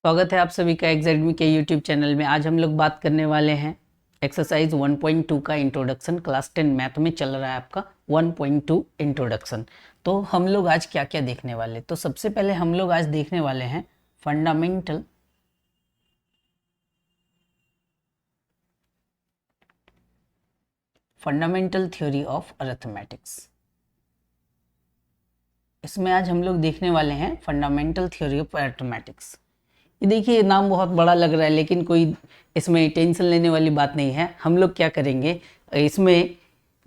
स्वागत है आप सभी का एग्जैक्डमी के यूट्यूब चैनल में। आज हम लोग बात करने वाले हैं एक्सरसाइज 1.2 का इंट्रोडक्शन। क्लास 10 मैथ में चल रहा है आपका 1.2 इंट्रोडक्शन। तो हम लोग आज क्या क्या देखने वाले, तो सबसे पहले हम लोग आज देखने वाले हैं फंडामेंटल थ्योरी ऑफ अरिथमेटिक्स। इसमें आज हम लोग देखने वाले हैं फंडामेंटल थ्योरी ऑफ अरिथमेटिक्स। ये देखिए नाम बहुत बड़ा लग रहा है, लेकिन कोई इसमें टेंशन लेने वाली बात नहीं है। हम लोग क्या करेंगे, इसमें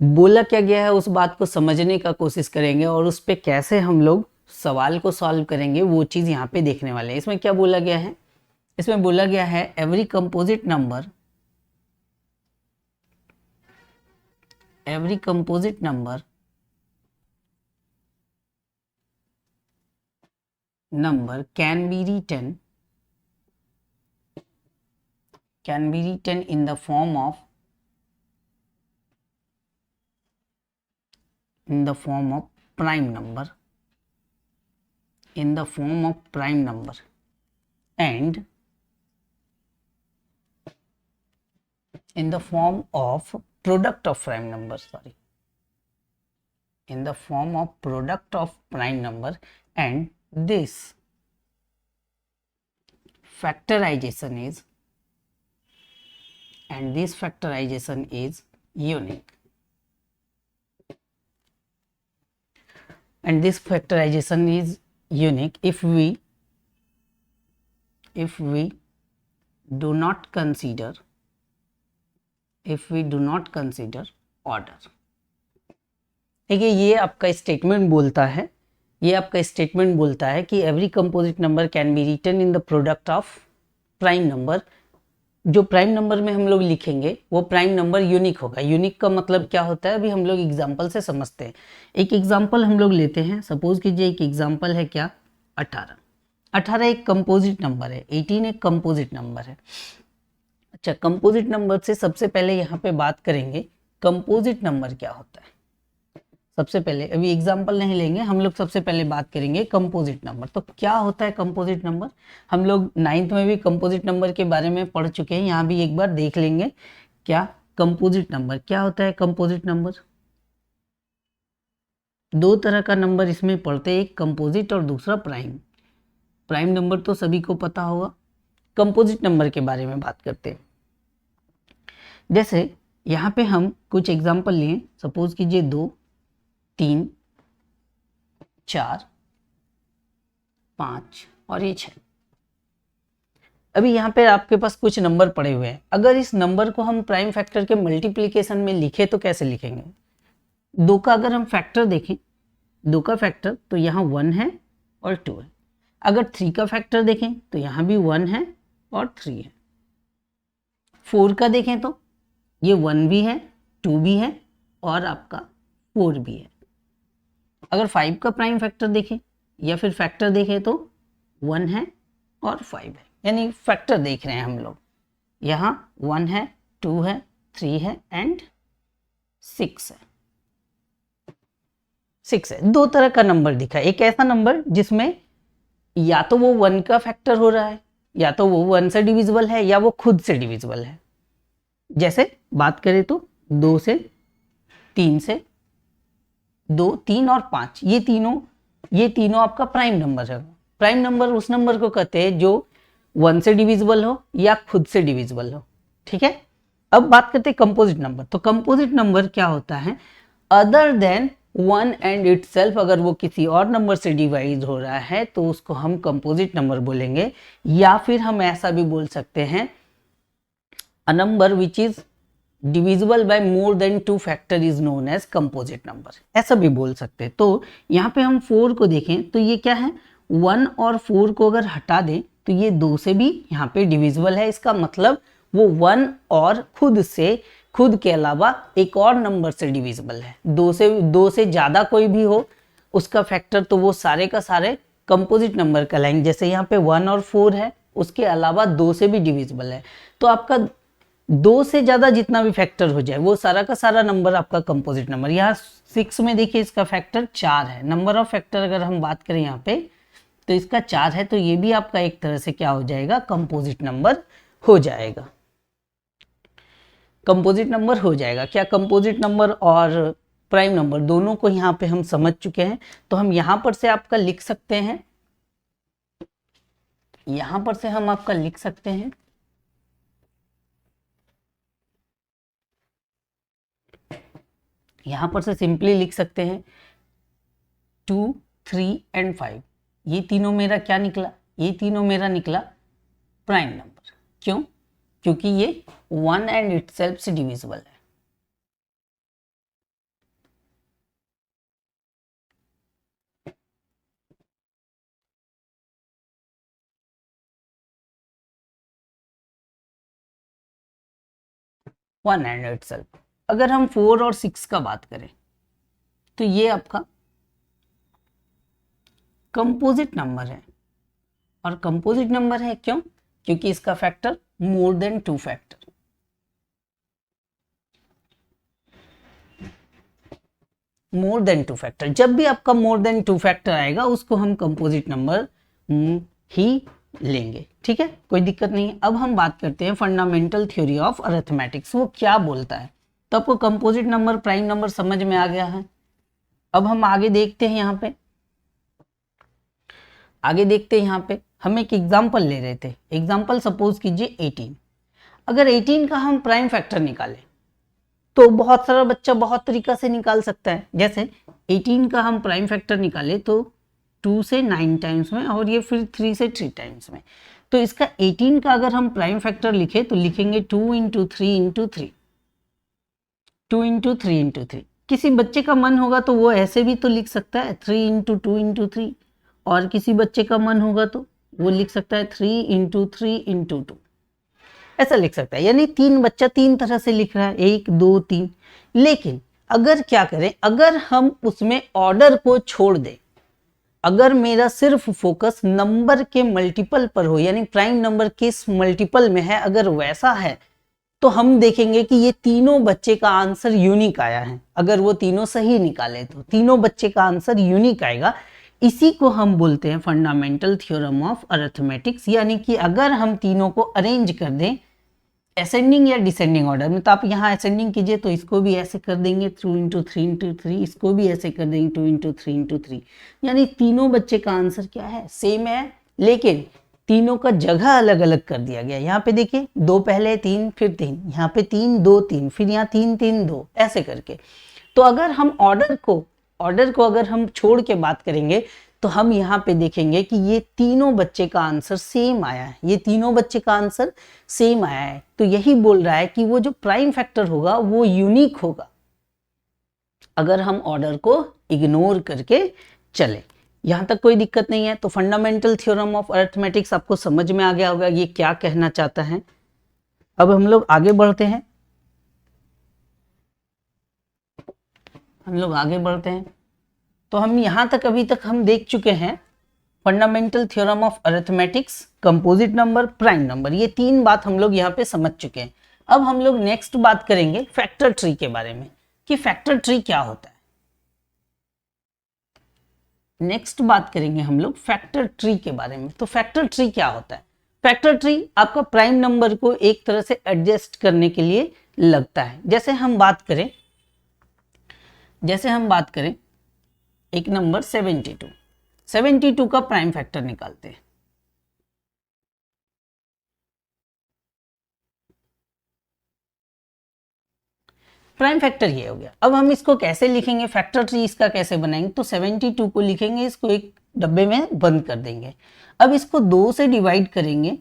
बोला क्या गया है उस बात को समझने का कोशिश करेंगे और उस पर कैसे हम लोग सवाल को सॉल्व करेंगे वो चीज़ यहाँ पे देखने वाले हैं। इसमें क्या बोला गया है, इसमें बोला गया है every composite number can be written in the form of prime number, and in the form of product of prime number, and this factorization is unique. And this factorization is unique if we do not consider order। देखिए ये आपका statement बोलता है कि every composite number can be written in the product of prime number. जो prime number में हम लोग लिखेंगे वो प्राइम नंबर यूनिक होगा। यूनिक का मतलब क्या होता है, अभी हम लोग एग्जांपल से समझते हैं। एक एग्जांपल हम लोग लेते हैं, सपोज कीजिए एक एग्जांपल है क्या, 18 एक कंपोजिट नंबर है, 18 एक कंपोजिट नंबर है। अच्छा, कंपोजिट नंबर से सबसे पहले यहाँ पे बात करेंगे कंपोजिट नंबर क्या होता है। सबसे पहले अभी एग्जाम्पल नहीं लेंगे, हम लोग सबसे पहले बात करेंगे कंपोजिट नंबर। तो क्या होता है कंपोजिट नंबर, हम लोग 9th में भी कंपोजिट नंबर के बारे में पढ़ चुके हैं, यहाँ भी एक बार देख लेंगे क्या कंपोजिट नंबर क्या होता है। कंपोजिट नंबर दो तरह का नंबर इसमें पढ़ते हैं, एक कंपोजिट और दूसरा प्राइम। प्राइम नंबर तो सभी को पता होगा। कंपोजिट नंबर के बारे में बात करते हैं। जैसे यहाँ पे हम कुछ एग्जाम्पल लिए, सपोज कीजिए 2, 3, 4, 5 और ये 6। अभी यहाँ पे आपके पास कुछ नंबर पड़े हुए हैं। अगर इस नंबर को हम प्राइम फैक्टर के मल्टीप्लिकेशन में लिखे तो कैसे लिखेंगे। 2 का अगर हम फैक्टर देखें, 2 का फैक्टर तो यहाँ 1 है और 2 है। अगर 3 का फैक्टर देखें तो यहाँ भी 1 है और 3 है। 4 का देखें तो ये 1 भी है, 2 भी है और आपका 4 भी है। अगर 5 का प्राइम फैक्टर देखें या फिर फैक्टर देखें तो 1 है और 5 है, यानी फैक्टर देख रहे हैं हम लोग। यहाँ 1 है, 2 है, 3 है एंड 6 है। 6 है। 2 तरह का नंबर दिखा, एक ऐसा नंबर जिसमें या तो वो 1 का फैक्टर हो रहा है, या तो वो 1 से डिविजिबल है, या वो खुद से डिविजिबल है। जैसे बात करें तो 2 से 3 से 2, 3 और 5, ये तीनों आपका प्राइम नंबर है। प्राइम नंबर उस नंबर को कहते हैं जो 1 से डिविजिबल हो या खुद से डिविजिबल हो। ठीक है, अब बात करते हैं कंपोजिट नंबर। तो कंपोजिट नंबर क्या होता है, अदर देन 1 एंड इटसेल्फ, अगर वो किसी और नंबर से डिवाइड हो रहा है तो उसको हम कंपोजिट नंबर बोलेंगे। या फिर हम ऐसा भी बोल सकते हैं, a number which is divisible by more than 2 factor is known as composite number, ऐसा भी बोल सकते हैं। तो यहाँ पे हम 4 को देखें तो ये क्या है, 1 और 4 को अगर हटा दें तो ये 2 से भी यहाँ पे डिविजिबल है। इसका मतलब वो 1 और खुद के अलावा एक और नंबर से डिविजिबल है। 2 से ज़्यादा कोई भी हो उसका फैक्टर तो वो सारे का सारे कंपोजिट नंबर कहलाएंगे। जैसे यहाँ पे 1 और 4 है, उसके अलावा 2 से भी डिविजिबल है। तो आपका 2 से ज़्यादा जितना भी फैक्टर हो जाए वो सारा का सारा नंबर आपका कंपोजिट नंबर। यहाँ 6 में देखिए इसका फैक्टर 4 है। नंबर ऑफ फैक्टर अगर हम बात करें यहाँ पे तो इसका 4 है, तो ये भी आपका एक तरह से क्या हो जाएगा, कंपोजिट नंबर हो जाएगा। कंपोजिट नंबर हो जाएगा। क्या कंपोजिट नंबर और प्राइम नंबर दोनों को यहाँ पे हम समझ चुके हैं। तो हम यहाँ पर से आपका लिख सकते हैं, यहाँ पर से हम आपका लिख सकते हैं यहाँ पर से सिंपली लिख सकते हैं 2, 3 एंड 5, ये तीनों मेरा क्या निकला, ये तीनों मेरा निकला प्राइम नंबर। क्यों? क्योंकि ये 1 एंड इटसेल्फ से डिविजिबल है। One and itself. अगर हम 4 और 6 का बात करें तो ये आपका कंपोजिट नंबर है। और कंपोजिट नंबर है क्यों? क्योंकि इसका फैक्टर मोर देन 2 फैक्टर। मोर देन 2 फैक्टर, जब भी आपका मोर देन 2 फैक्टर आएगा उसको हम कंपोजिट नंबर ही लेंगे। ठीक है, कोई दिक्कत नहीं है। अब हम बात करते हैं फंडामेंटल थ्योरी ऑफ अरिथमेटिक्स, वो क्या बोलता है। तो आपको कंपोजिट नंबर, प्राइम नंबर समझ में आ गया है। अब हम आगे देखते हैं, यहाँ पे आगे देखते हैं। यहाँ पे हम एक एग्जाम्पल ले रहे थे। एग्जाम्पल सपोज कीजिए 18। अगर 18 का हम प्राइम फैक्टर निकालें तो बहुत सारा बच्चा बहुत तरीका से निकाल सकता है। जैसे 18 का हम प्राइम फैक्टर निकाले तो 2 से 9 टाइम्स में, और ये फिर 3 से 3 टाइम्स में। तो इसका 18 का अगर हम प्राइम फैक्टर लिखे तो लिखेंगे 2 × 3 × 3, 2 × 3 × 3। किसी बच्चे का मन होगा तो वो ऐसे भी तो लिख सकता है 3 × 2 × 3, और किसी बच्चे का मन होगा तो वो लिख सकता है 3 × 3 × 2, ऐसा लिख सकता है। यानी बच्चा 3 तरह से लिख रहा है, 1, 2, 3। लेकिन अगर क्या करें, अगर हम उसमें ऑर्डर को छोड़ दें, अगर मेरा सिर्फ फोकस नंबर के मल्टीपल पर हो, यानी प्राइम नंबर किस मल्टीपल में है, अगर वैसा है तो हम देखेंगे कि ये तीनों बच्चे का आंसर यूनिक आया है। अगर वो तीनों सही निकाले तो तीनों बच्चे का आंसर यूनिक आएगा। इसी को हम बोलते हैं फंडामेंटल थ्योरम ऑफ अरिथमेटिक्स। यानी कि अगर हम तीनों को अरेंज कर दें असेंडिंग या डिसेंडिंग ऑर्डर में, तो आप यहाँ असेंडिंग कीजिए तो इसको भी ऐसे कर देंगे 2 × 3 × 3, इसको भी ऐसे कर देंगे 2 × 3 × 3। यानी तीनों बच्चे का आंसर क्या है, सेम है, लेकिन तीनों का जगह अलग अलग कर दिया गया। यहाँ पे देखिए 2 पहले, 3 फिर 3, यहाँ पे 3 2 3, फिर यहाँ 3 3 2, ऐसे करके। तो अगर हम ऑर्डर को अगर हम छोड़ के बात करेंगे तो हम यहाँ पे देखेंगे कि ये तीनों बच्चे का आंसर सेम आया है, ये तीनों बच्चे का आंसर सेम आया है। तो यही बोल रहा है कि वो जो प्राइम फैक्टर होगा वो यूनिक होगा अगर हम ऑर्डर को इग्नोर करके चले। यहाँ तक कोई दिक्कत नहीं है। तो फंडामेंटल थ्योरम ऑफ अरिथमेटिक्स आपको समझ में आ गया होगा ये क्या कहना चाहता है। अब हम लोग आगे बढ़ते हैं, तो हम यहाँ तक अभी तक हम देख चुके हैं fundamental theorem of arithmetics, composite number, prime number, ये 3 बात हम लोग यहाँ पे समझ चुके हैं। अब हम लोग नेक्स्ट बात करेंगे फैक्टर ट्री के बारे में कि फैक्टर ट्री क्या होता है। नेक्स्ट बात करेंगे हम लोग फैक्टर ट्री के बारे में। तो फैक्टर ट्री क्या होता है? फैक्टर ट्री आपका प्राइम नंबर को एक तरह से एडजस्ट करने के लिए लगता है। जैसे हम बात करें एक नंबर 72 का प्राइम फैक्टर निकालते हैं। प्राइम फैक्टर ये हो गया। अब हम इसको कैसे लिखेंगे, फैक्टर ट्री इसका कैसे बनाएंगे? तो 72 को लिखेंगे, इसको एक डब्बे में बंद कर देंगे। अब इसको 2 से डिवाइड करेंगे।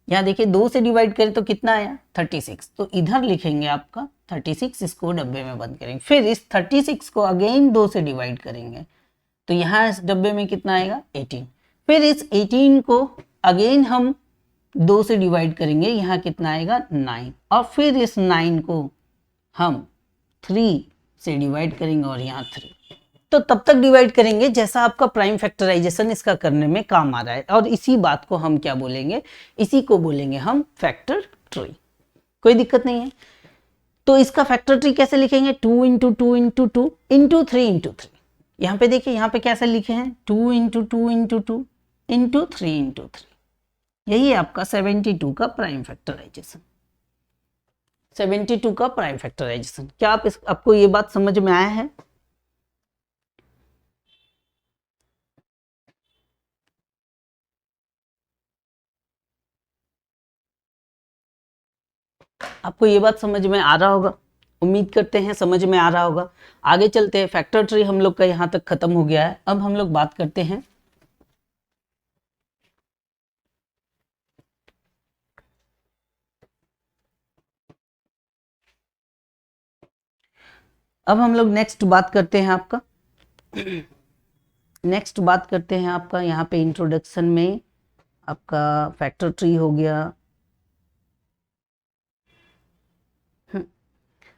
यहाँ देखिए 2 से डिवाइड करें तो कितना आया 36। तो इधर लिखेंगे आपका 36, इसको डब्बे में बंद करेंगे। फिर इस 36 को अगेन 2 से डिवाइड करेंगे तो यहाँ इस डब्बे में कितना आएगा 18। फिर इस 18 को अगेन हम 2 से डिवाइड करेंगे, यहाँ कितना आएगा 9। और फिर इस 9 को हम 3 से डिवाइड करेंगे और यहाँ 3। तो तब तक डिवाइड करेंगे जैसा आपका प्राइम फैक्टराइजेशन इसका करने में काम आ रहा है। और इसी बात को हम क्या बोलेंगे, इसी को बोलेंगे हम फैक्टर ट्री। कोई दिक्कत नहीं है। तो इसका फैक्टर ट्री कैसे लिखेंगे, 2 × 2 × 2 × 3 × 3। यहाँ पे देखिए, यहाँ पे कैसे लिखे हैं 2 × 2 × 2, इंटू 3, यही है आपका 72 का प्राइम फैक्टराइजेशन। 72 का प्राइम फैक्टराइजेशन। क्या आपको ये बात समझ में आया है? आपको ये बात समझ में आ रहा होगा, उम्मीद करते हैं समझ में आ रहा होगा। आगे चलते हैं, फैक्टर ट्री हम लोग का यहाँ तक खत्म हो गया है। अब हम लोग बात करते हैं अब हम लोग नेक्स्ट बात करते हैं आपका यहाँ पे इंट्रोडक्शन में आपका फैक्टर ट्री हो गया।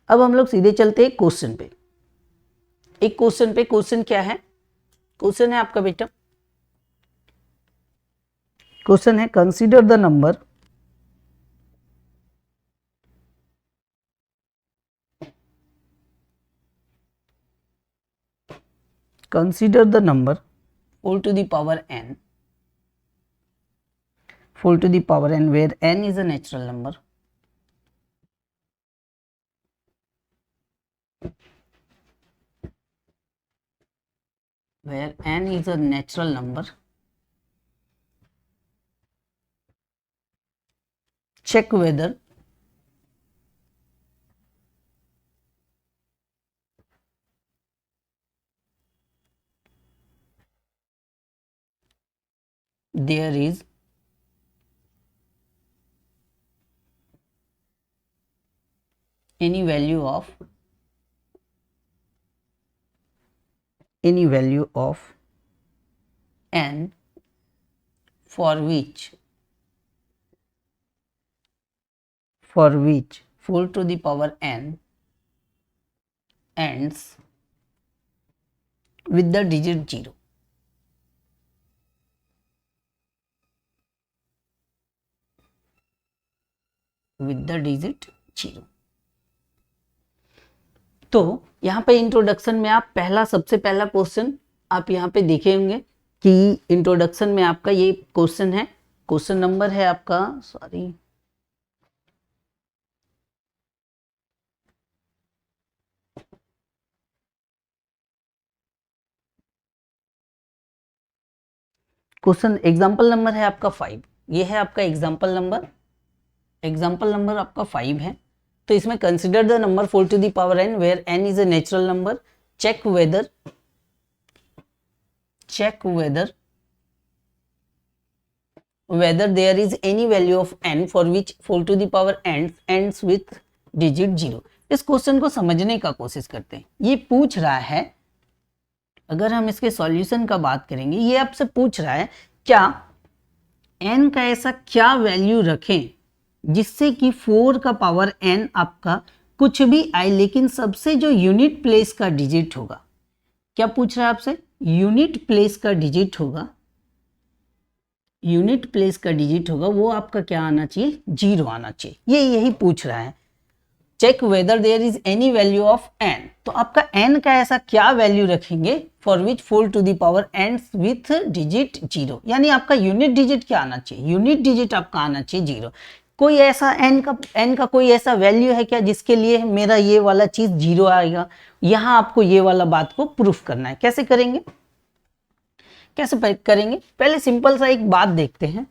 अब हम लोग सीधे चलते हैं क्वेश्चन पे। क्वेश्चन क्या है? क्वेश्चन है आपका बेटा, क्वेश्चन है consider the number consider the number 4 to the power n, 4 to the power n, where n is a natural number, where n is a natural number. Check whether there is any value of n for which 4 to the power n ends with the digit 0. with the digit 0. तो यहाँ पे introduction में आप सबसे पहला question आप यहाँ पे देखे होंगे कि इंट्रोडक्शन में आपका ये क्वेश्चन है। क्वेश्चन नंबर है आपका, सॉरी, क्वेश्चन एग्जाम्पल नंबर है आपका 5। ये है आपका एग्जाम्पल नंबर आपका 5 है। तो इसमें consider the number 4 to the power n where n is a natural number, check whether there is any value of n for which 4 to the power ends with digit 0. इस question को समझने का कोशिश करते हैं। ये पूछ रहा है, अगर हम इसके सॉल्यूशन का बात करेंगे, ये आपसे पूछ रहा है क्या n का ऐसा क्या वैल्यू रखें जिससे कि 4 का पावर n आपका कुछ भी आए लेकिन सबसे जो यूनिट प्लेस का डिजिट होगा, क्या पूछ रहा है आपसे? यूनिट प्लेस का डिजिट होगा, वो आपका क्या आना चाहिए? 0 आना चाहिए। यही पूछ रहा है। Check whether there is any value of n, तो आपका n का ऐसा क्या वैल्यू रखेंगे for which 4 to the power ends with digit 0, यानी आपका यूनिट डिजिट क्या आना चाहिए? यूनिट डिजिट आपका आना चाहिए 0। कोई ऐसा n का कोई ऐसा वैल्यू है क्या जिसके लिए मेरा ये वाला चीज 0 आएगा? यहां आपको ये वाला बात को प्रूफ करना है। कैसे करेंगे? पहले सिंपल सा एक बात देखते हैं।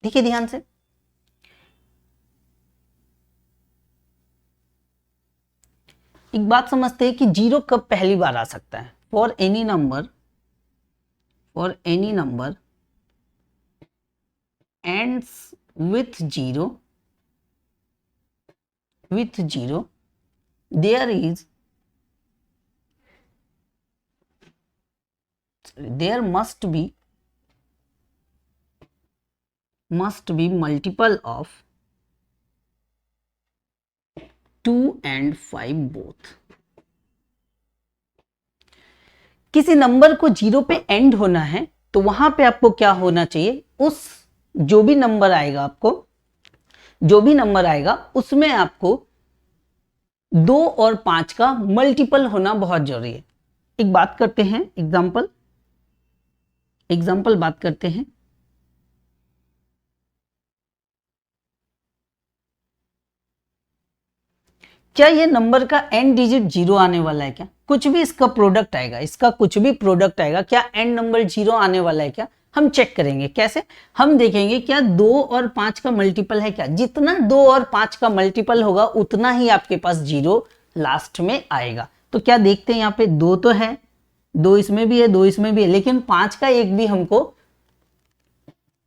देखिए ध्यान से, एक बात समझते हैं कि 0 कब पहली बार आ सकता है। For any number ends with 0 there must be multiple of 2 and 5 both। किसी नंबर को 0 पे एंड होना है तो वहां पे आपको क्या होना चाहिए? जो भी नंबर आएगा उसमें आपको 2 और 5 का मल्टीपल होना बहुत जरूरी है। एक बात करते हैं, एग्जाम्पल बात करते हैं। क्या ये नंबर का एंड डिजिट 0 आने वाला है? क्या कुछ भी इसका प्रोडक्ट आएगा, इसका कुछ भी प्रोडक्ट आएगा, क्या एंड नंबर 0 आने वाला है? क्या हम चेक करेंगे। कैसे? हम देखेंगे क्या 2 और 5 का मल्टीपल है क्या। जितना 2 और 5 का मल्टीपल होगा उतना ही आपके पास 0 लास्ट में आएगा। तो क्या देखते हैं, यहाँ पे 2 तो है, 2 इसमें भी है, 2 इसमें भी है, लेकिन 5 का एक भी हमको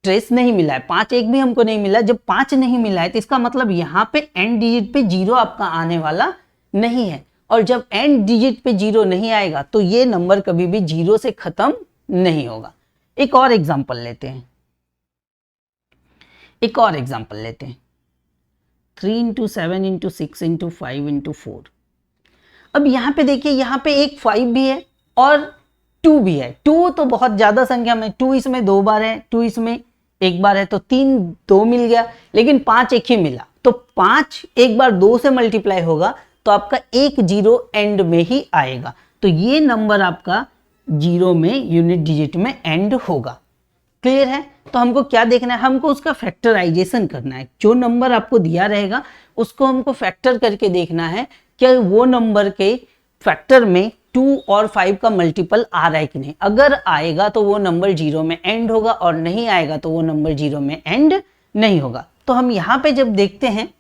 ट्रेस नहीं मिला है। 5 एक भी हमको नहीं मिला। जब 5 नहीं मिला है तो इसका मतलब यहाँ पे एंड डिजिट पे 0 आपका आने वाला नहीं है। और जब एंड डिजिट पे 0 नहीं आएगा तो ये नंबर कभी भी 0 से खत्म नहीं होगा। एक और एग्जांपल लेते हैं, 3 into 7 into 6 into 5 into 4। अब यहाँ पे देखिए, यहाँ पे एक 5 भी है और 2 भी है। 2 तो बहुत ज्यादा संख्या में, 2 इसमें 2 बार है, 2 इसमें 1 बार है, तो 3 2 मिल गया, लेकिन 5 एक ही मिला। तो 5 एक बार 2 से मल्टीप्लाई होगा तो आपका एक 0 एंड में ही आएगा। तो ये नंबर आपका 0 में यूनिट डिजिट में एंड होगा। क्लियर है? तो हमको क्या देखना है, हमको उसका फैक्टराइजेशन करना है। जो नंबर आपको दिया रहेगा उसको हमको फैक्टर करके देखना है कि वो नंबर के फैक्टर में 2 और 5 का मल्टीपल आ रहा है कि नहीं। अगर आएगा तो वो नंबर 0 में एंड होगा, और नहीं आएगा तो वो नंबर 0 में एंड नहीं होगा। तो हम यहां पे जब देखते हैं,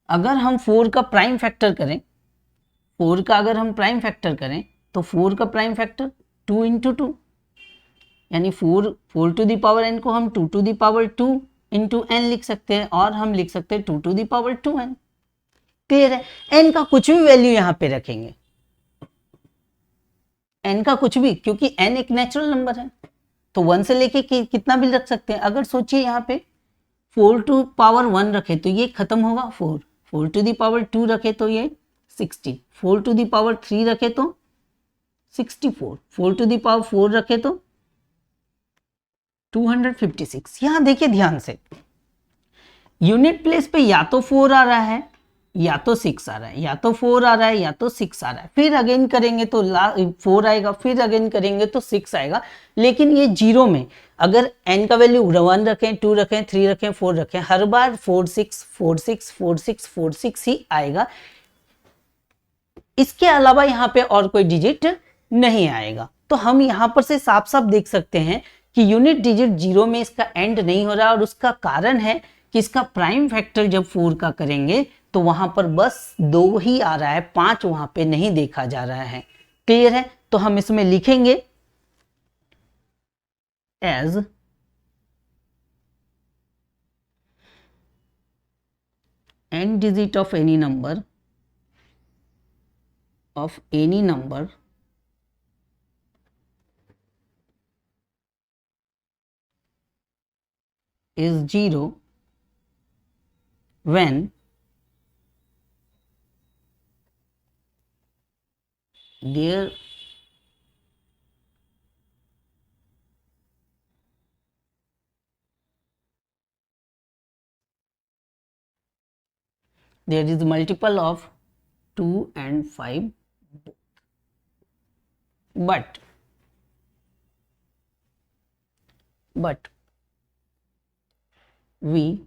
अगर हम 4 का प्राइम फैक्टर करें, 4 का अगर हम प्राइम फैक्टर करें तो 4 का प्राइम फैक्टर 2 इंटू 2, यानी 4 टू दी पावर n को हम 2 to the power 2 into n लिख सकते हैं, और हम लिख सकते हैं 2 to the power 2n। Clear है? n का कुछ भी वैल्यू यहां पे रखेंगे, n का कुछ भी, क्योंकि n एक नेचुरल नंबर है तो 1 से लेके कितना भी रख सकते हैं। अगर सोचिए यहाँ पे 4 टू पावर 1 रखे तो ये खत्म होगा 4, 4 टू दी पावर 2 रखे तो ये 60, 4 टू दी पावर 3 रखे तो 64, 4 टू दी पावर 4 रखे तो 256। यहां देखिए ध्यान से, यूनिट प्लेस पे या तो 4 आ रहा है या तो 6 आ रहा है, या तो 4 आ रहा है या तो 6 आ रहा है। फिर अगेन करेंगे तो 4 आएगा, फिर अगेन करेंगे तो 6 आएगा। लेकिन ये 0 में अगर n का वैल्यू 1 रखें, 2 रखें, 3 रखें, 4 रखें, हर बार 4 6 4 6 4 6 4 6 ही आएगा। इसके अलावा यहाँ पे और कोई डिजिट नहीं आएगा। तो हम यहाँ पर से साफ साफ देख सकते हैं कि यूनिट डिजिट 0 में इसका एंड नहीं हो रहा, और उसका कारण है कि इसका प्राइम फैक्टर जब 4 का करेंगे तो वहां पर बस 2 ही आ रहा है, 5 वहां पे नहीं देखा जा रहा है। क्लियर है? तो हम इसमें लिखेंगे as end digit of any number is 0 when there is multiple of 2 and 5, but we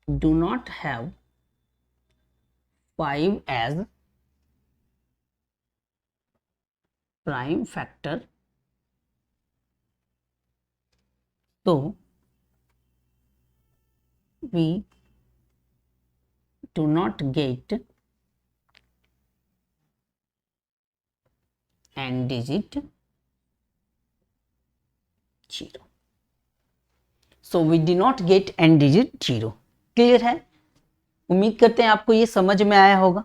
do not have 5 as prime factor, so we do not get n digit 0. So we do not get n digit 0. Clear है? उम्मीद करते हैं आपको ये समझ में आया होगा।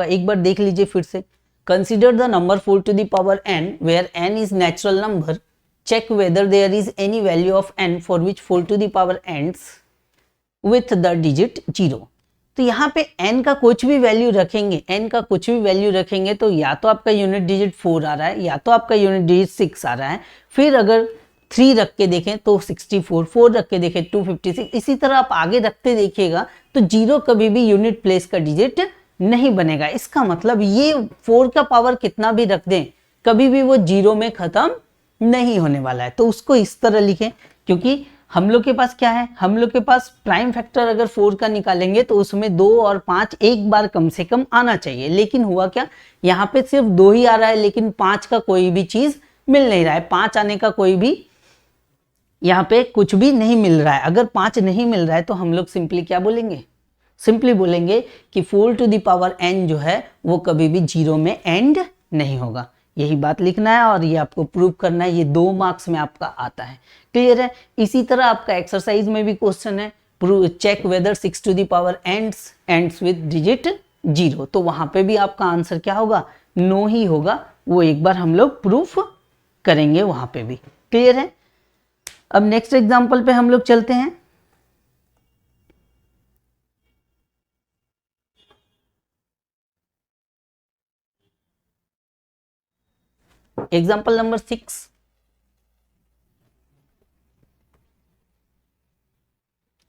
एक बार देख लीजिए फिर से। Consider the number 4 to the power n where n is natural number. Check whether there is any value of n for which 4 to the power ends with the digit 0. तो यहाँ पे n का कुछ भी वैल्यू रखेंगे, n का कुछ भी वैल्यू रखेंगे तो या तो आपका यूनिट डिजिट 4 आ रहा है या तो आपका यूनिट डिजिट 6 आ रहा है। फिर अगर 3 रख के देखें तो 64, 4 रख के देखें 256, इसी तरह आप आगे रखते देखिएगा तो 0 कभी भी यूनिट प्लेस का डिजिट नहीं बनेगा। इसका मतलब ये 4 का पावर कितना भी रख दें कभी भी वो 0 में खत्म नहीं होने वाला है। तो उसको इस तरह लिखें, क्योंकि हम लोग के पास क्या है, हम लोग के पास प्राइम फैक्टर अगर 4 का निकालेंगे तो उसमें 2 और 5 एक बार कम से कम आना चाहिए। लेकिन हुआ क्या, यहाँ पे सिर्फ 2 ही आ रहा है लेकिन 5 का कोई भी चीज मिल नहीं रहा है। 5 आने का कोई भी यहाँ पे कुछ भी नहीं मिल रहा है। अगर 5 नहीं मिल रहा है तो हम लोग सिंपली क्या बोलेंगे, सिंपली बोलेंगे कि 4 टू द पावर n जो है वो कभी भी 0 में एंड नहीं होगा। यही बात लिखना है और ये आपको प्रूव करना है। ये 2 मार्क्स में आपका आता है। क्लियर है। इसी तरह आपका एक्सरसाइज में भी क्वेश्चन है, check whether 6 to the power ends with digit 0। तो वहां पे भी आपका आंसर क्या होगा, नो ही होगा। वो एक बार हम लोग प्रूफ करेंगे वहां पे भी। क्लियर है। अब नेक्स्ट एग्जांपल पे हम लोग चलते हैं। Example number 6।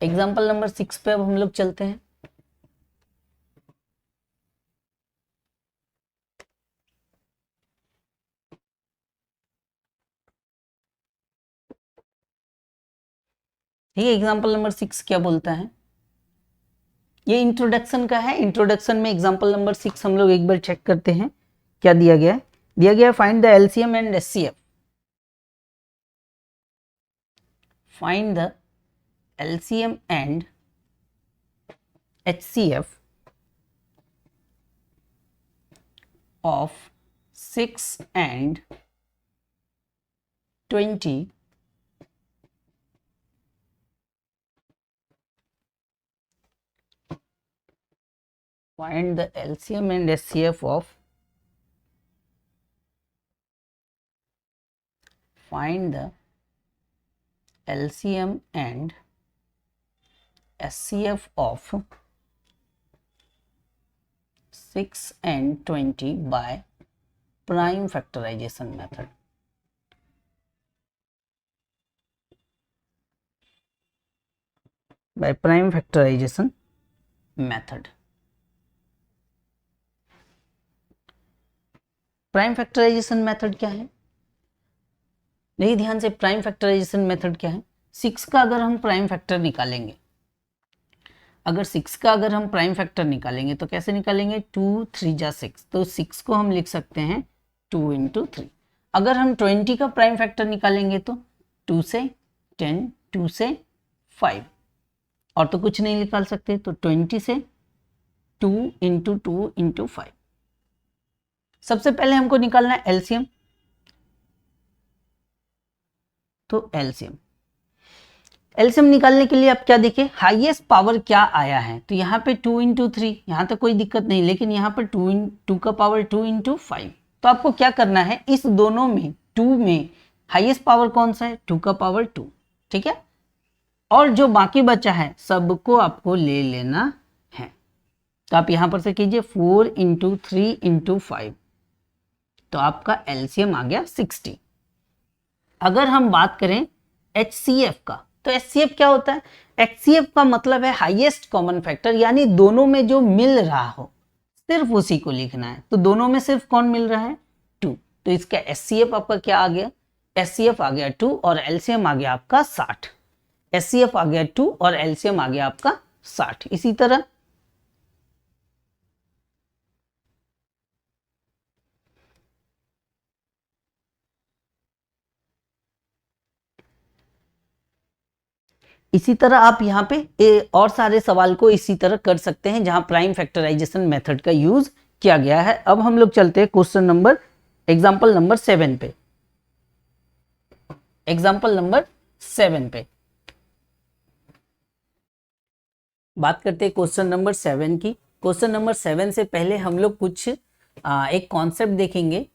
एग्जाम्पल नंबर 6 पे अब हम लोग चलते हैं। ठीक है, एग्जाम्पल नंबर 6 क्या बोलता है, ये इंट्रोडक्शन का है। इंट्रोडक्शन में एग्जाम्पल नंबर 6 हम लोग एक बार चेक करते हैं क्या दिया गया है। दिया गया है find the LCM and HCF. Find the LCM and HCF of 6 and 20 find the LCM and SCF of find the LCM and SCF of 6 and 20 by prime factorization method. By prime factorization method. Prime factorization method क्या है, नहीं ध्यान से, prime factorization method क्या है। 6 का अगर हम प्राइम फैक्टर निकालेंगे, अगर 6 का अगर हम प्राइम फैक्टर निकालेंगे तो कैसे निकालेंगे, 2 3 जा 6, तो 6 को हम लिख सकते हैं 2 × 3। अगर हम 20 का प्राइम फैक्टर निकालेंगे तो 2 से 10, 2 से 5, और तो कुछ नहीं निकाल सकते, तो 20 से 2 × 2 × 5। सबसे पहले हमको निकालना है एलसीएम, तो एलसीएम निकालने के लिए आप क्या देखें, हाईएस्ट पावर क्या आया है, तो यहाँ पे 2 × 3, यहाँ तो कोई दिक्कत नहीं, लेकिन यहाँ पर 2 का पावर 2 × 5। तो आपको क्या करना है, इस दोनों में 2 में हाईएस्ट पावर कौन सा है, 2 का पावर 2, ठीक है, और जो बाकी बचा है सबको आपको ले लेना है। तो आप यहाँ पर से कीजिए 4 × 3 × 5, तो आपका एलसीएम आ गया 60। अगर हम बात करें एचसीएफ का, तो एचसीएफ क्या होता है, एचसीएफ का मतलब है हाईएस्ट कॉमन फैक्टर, यानी दोनों में जो मिल रहा हो सिर्फ उसी को लिखना है। तो दोनों में सिर्फ कौन मिल रहा है, 2, तो इसका एचसीएफ आपका क्या आ गया, एचसीएफ आ गया 2 और एलसीएम आ गया आपका 60। एचसीएफ आ गया 2 और एलसीएम आ गया आपका 60। इसी तरह आप यहाँ पे और सारे सवाल को इसी तरह कर सकते हैं जहां प्राइम फैक्टराइजेशन मेथड का यूज किया गया है। अब हम लोग चलते हैं क्वेश्चन नंबर एग्जाम्पल नंबर 7 पे। एग्जाम्पल नंबर 7 पे बात करते हैं क्वेश्चन नंबर 7 की। क्वेश्चन नंबर 7 से पहले हम लोग कुछ एक कॉन्सेप्ट देखेंगे।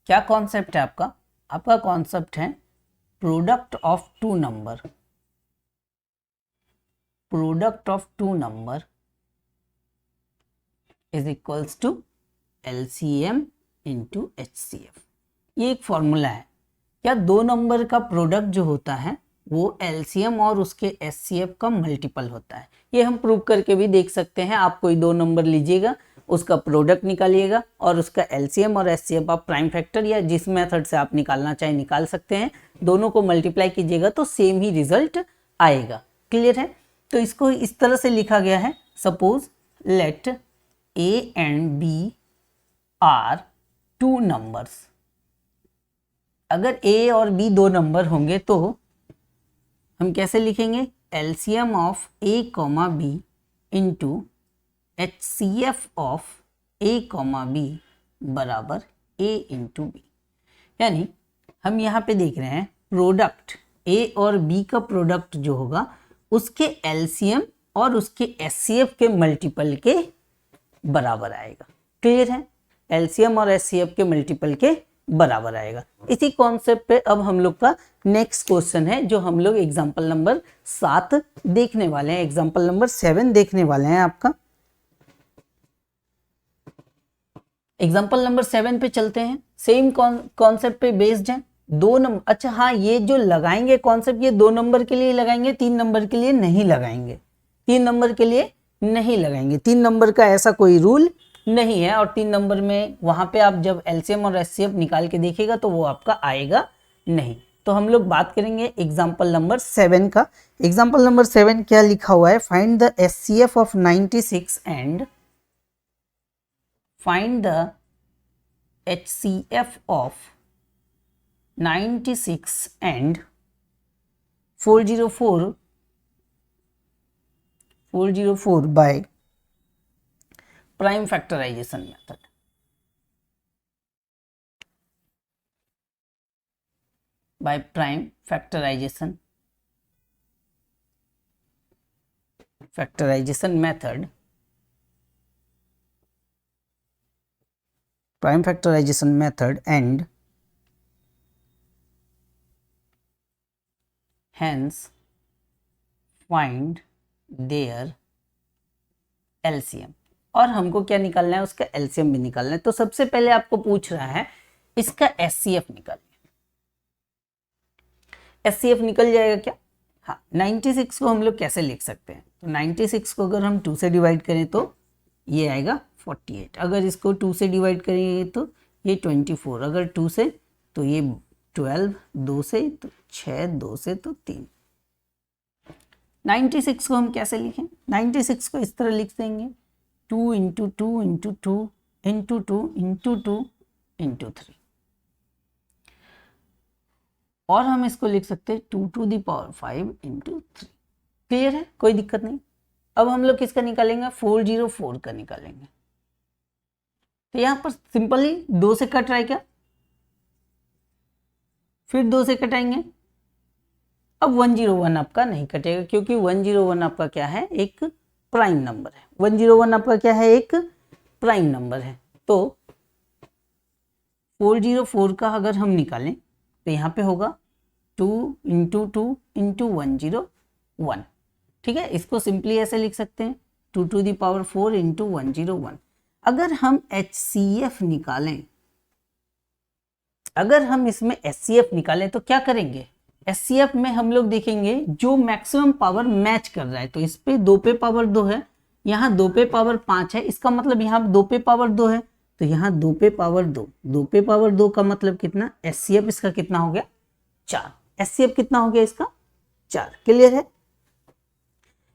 क्या कॉन्सेप्ट है आपका, आपका कॉन्सेप्ट है product of two number. Product of two number is equals to LCM into HCF। ये एक फॉर्मूला है। क्या दो नंबर का प्रोडक्ट जो होता है वो LCM और उसके HCF का मल्टीपल होता है। ये हम प्रूव करके भी देख सकते हैं। आप कोई दो नंबर लीजिएगा, उसका प्रोडक्ट निकालिएगा और उसका LCM और HCF आप प्राइम फैक्टर या जिस मेथड से आप निकालना चाहे निकाल सकते हैं। दोनों को मल्टीप्लाई कीजिएगा तो सेम ही रिजल्ट आएगा। क्लियर है? तो इसको इस तरह से लिखा गया है, suppose let A and B are two numbers. अगर A और B दो नंबर होंगे तो हम कैसे लिखेंगे? LCM of A comma B into HCF of A comma B बराबर A इंटू B। यानी हम यहाँ पे देख रहे हैं प्रोडक्ट A और B का प्रोडक्ट जो होगा उसके LCM और उसके HCF के मल्टीपल के बराबर आएगा। क्लियर है? LCM और HCF के मल्टीपल के बराबर आएगा। इसी कॉन्सेप्ट पे अब हम लोग का नेक्स्ट क्वेश्चन है जो हम लोग एग्जांपल नंबर 7 देखने वाले हैं। एग्जांपल नंबर 7 देखने वाले हैं आपका। एग्जांपल नंबर 7 पे चलते हैं। सेम कॉन्सेप्ट पे बेस्ड है। दो नंबर, अच्छा हाँ, ये जो लगाएंगे कॉन्सेप्ट ये 2 नंबर के लिए लगाएंगे, 3 नंबर के लिए नहीं लगाएंगे। 3 नंबर के लिए नहीं लगाएंगे। 3 नंबर का ऐसा कोई रूल नहीं है और 3 नंबर में वहां पे आप जब LCM और HCF निकाल के देखिएगा तो वो आपका आएगा नहीं। तो हम लोग बात करेंगे एग्जाम्पल नंबर 7 का। एग्जाम्पल नंबर 7 क्या लिखा हुआ है? Find the HCF of 96 and find the HCF of 96 and 404 by prime factorization method। by prime factorization method, prime factorization method and hence find their LCM। और हमको क्या निकालना है? उसका LCM भी निकालना है। तो सबसे पहले आपको पूछ रहा है इसका HCF निकालिए। HCF निकल जाएगा क्या? हाँ, 96 को हम लोग कैसे लिख सकते हैं? तो 96 को अगर हम 2 से डिवाइड करें तो ये आएगा 48। अगर इसको 2 से डिवाइड करेंगे तो ये 24। अगर 2 से तो ये 12, 2 से तो 6, 2 से तो 3। 96 को हम कैसे लिखें? 96 को इस तरह लिख देंगे 2 into 2 into 2 into 2 into 2 into 3। और हम इसको लिख सकते हैं 2 to the power 5 into 3। Clear है? कोई दिक्कत नहीं। अब हम लोग किसका निकालेंगे? 404 का निकालेंगे। तो यहां पर सिंपली 2 से कट रहा है क्या? फिर 2 से कटाएंगे। अब 101 आपका नहीं कटेगा क्योंकि 101 आपका क्या है? एक प्राइम नंबर है। 101 आपका क्या है? एक प्राइम नंबर है। तो 404 का अगर हम निकालें तो यहाँ पे होगा 2 इंटू 2 इंटू 101। ठीक है, इसको सिंपली ऐसे लिख सकते हैं 2 टू द पावर 4 इंटू 101। अगर हम HCF निकालें, अगर हम इसमें HCF निकालें तो क्या करेंगे? HCF में हम लोग देखेंगे जो मैक्सिमम पावर मैच कर रहा है। तो इस पे 2 पे पावर 2 है, यहाँ 2 पे पावर 5 है, इसका मतलब यहाँ 2 पे पावर 2 है, तो यहाँ 2 पे पावर 2। 2 पे पावर 2 का मतलब कितना? HCF इसका कितना हो गया? 4। HCF कितना हो गया इसका? 4। क्लियर है?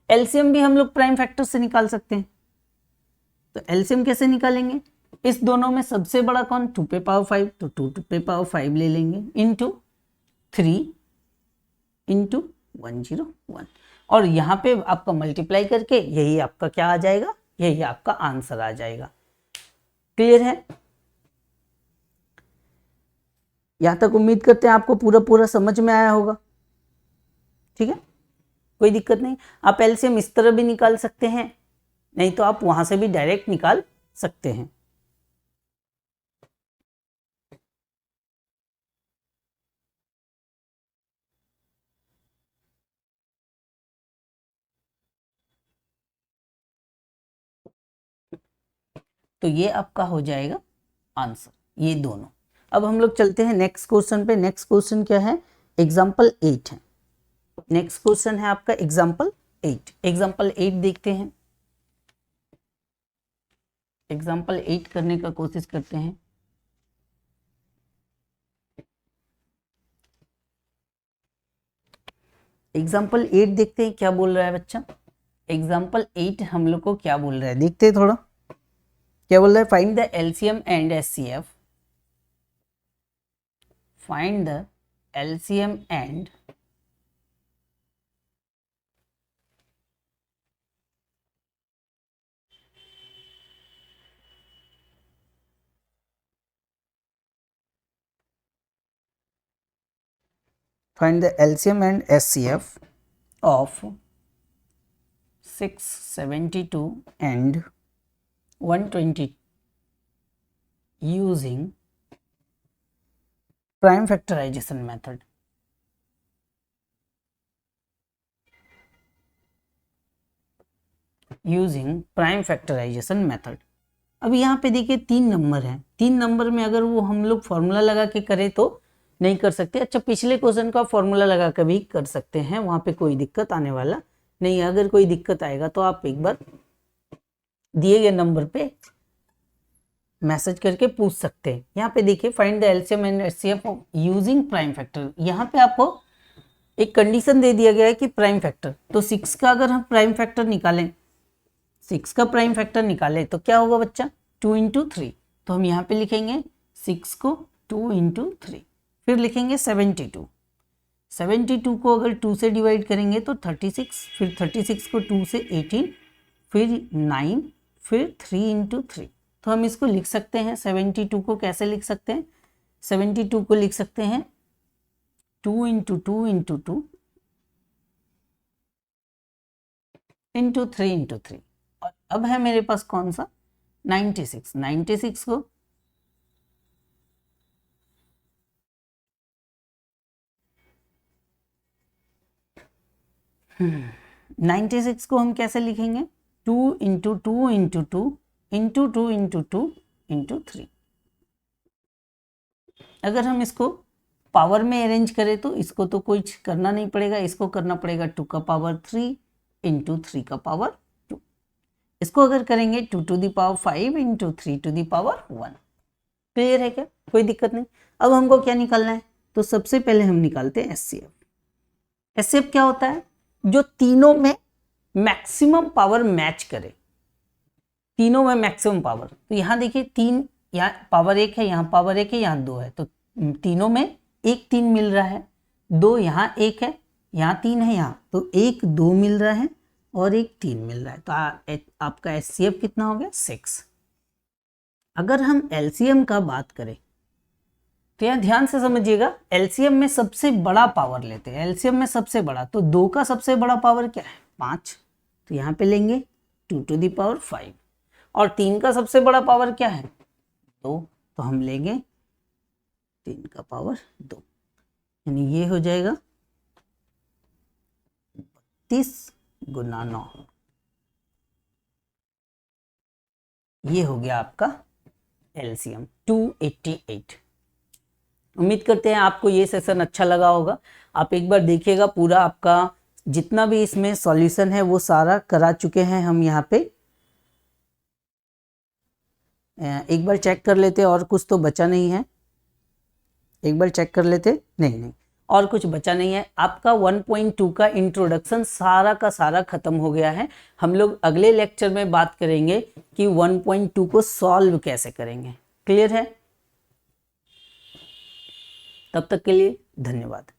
LCM भी हम लोग प्राइम फैक्टर से निकाल सकते हैं। तो LCM कैसे निकालेंगे? इस दोनों में सबसे बड़ा कौन? 2 पे पावर 5, तो 2 पे पावर 5 ले लेंगे इंटू 3 इंटू 101। और यहाँ पे आपका मल्टीप्लाई करके यही आपका क्या आ जाएगा? यही आपका आंसर आ जाएगा। क्लियर है? यहां तक उम्मीद करते हैं आपको पूरा पूरा समझ में आया होगा। ठीक है, कोई दिक्कत नहीं। आप LCM इस तरह भी निकाल सकते हैं, नहीं तो आप वहां से भी डायरेक्ट निकाल सकते हैं। तो ये आपका हो जाएगा आंसर, ये दोनों। अब हम लोग चलते हैं नेक्स्ट क्वेश्चन पे। नेक्स्ट क्वेश्चन क्या है? एग्जाम्पल 8 है। नेक्स्ट क्वेश्चन है आपका एग्जाम्पल 8। एग्जाम्पल 8 देखते हैं। एग्जाम्पल 8 करने का कोशिश करते हैं। एग्जाम्पल 8 देखते हैं क्या बोल रहा है बच्चा। एग्जाम्पल 8 हम लोग को क्या बोल रहा है, देखते हैं थोड़ा क्या बोल रहा है। Find the LCM and HCF, find the LCM and find the LCM and SCF of 672 and 120 using prime factorization method। Using prime factorization method. अब यहाँ पे देखिए 3 नंबर है। 3 नंबर में अगर वो हम लोग फॉर्मूला लगा के करें तो नहीं कर सकते। अच्छा, पिछले क्वेश्चन का फॉर्मूला लगा कर भी कर सकते हैं, वहां पे कोई दिक्कत आने वाला नहीं है। अगर कोई दिक्कत आएगा तो आप एक बार दिए गए नंबर पे मैसेज करके पूछ सकते हैं। यहाँ पे देखिए find the LCM and HCF using prime factor. यहाँ पे आपको एक कंडीशन दे दिया गया है कि प्राइम फैक्टर, तो 6 का अगर हम प्राइम फैक्टर निकालें, 6 का प्राइम फैक्टर निकालें तो क्या होगा बच्चा? 2 इंटू 3। तो हम यहाँ पे लिखेंगे 6 को 2 इंटू 3, फिर लिखेंगे 72। 72 को अगर 2 से डिवाइड करेंगे तो 36, फिर 36 को 2 से 18, फिर 9, फिर 3 इंटू 3। तो हम इसको लिख सकते हैं 72 को कैसे लिख सकते हैं? 72 को लिख सकते हैं 2 इंटू 2 इंटू 2 इंटू 3 इंटू 3। और अब है मेरे पास कौन सा? 96। 96 को 96 को हम कैसे लिखेंगे? 2 into 2 into 2 into 2 into 2 into 3। अगर हम इसको पावर में अरेंज करें तो इसको तो कुछ करना नहीं पड़ेगा, इसको करना पड़ेगा 2 का पावर 3 इंटू 3 का पावर 2। इसको अगर करेंगे 2 to the power 5 into 3 to the power 1। Clear है क्या? कोई दिक्कत नहीं। अब हमको क्या निकालना है? तो सबसे पहले हम निकालते हैं एचसीएफ। एचसीएफ क्या होता है? जो तीनों में मैक्सिमम पावर मैच करे, तीनों में मैक्सिमम पावर। तो यहाँ देखिए 3, यहाँ पावर 1 है, यहाँ पावर 1 है, यहाँ 2 है, तो तीनों में 1 3 मिल रहा है। 2 यहाँ 1 है, यहाँ 3 है, यहाँ तो 1 2 मिल रहा है और 1 3 मिल रहा है। तो आपका एचसीएफ कितना हो गया? 6। अगर हम एलसीएम का बात करें तो यहाँ ध्यान से समझिएगा, एलसीएम में सबसे बड़ा पावर लेते हैं। एलसीएम में सबसे बड़ा, तो 2 का सबसे बड़ा पावर क्या है? 5। तो यहाँ पे लेंगे 2 टू द पावर 5। और 3 का सबसे बड़ा पावर क्या है? 2। तो हम लेंगे 3 का पावर 2, यानी ये हो जाएगा 32 गुना 9। ये हो गया आपका एलसीएम 288। उम्मीद करते हैं आपको ये सेशन अच्छा लगा होगा। आप एक बार देखिएगा, पूरा आपका जितना भी इसमें सॉल्यूशन है वो सारा करा चुके हैं हम यहाँ पे। एक बार चेक कर लेते, और कुछ तो बचा नहीं है। एक बार चेक कर लेते, नहीं और कुछ बचा नहीं है। आपका 1.2 का इंट्रोडक्शन सारा का सारा खत्म हो गया है। हम लोग अगले लेक्चर में बात करेंगे कि 1.2 को सॉल्व कैसे करेंगे। क्लियर है? तब तक के लिए धन्यवाद।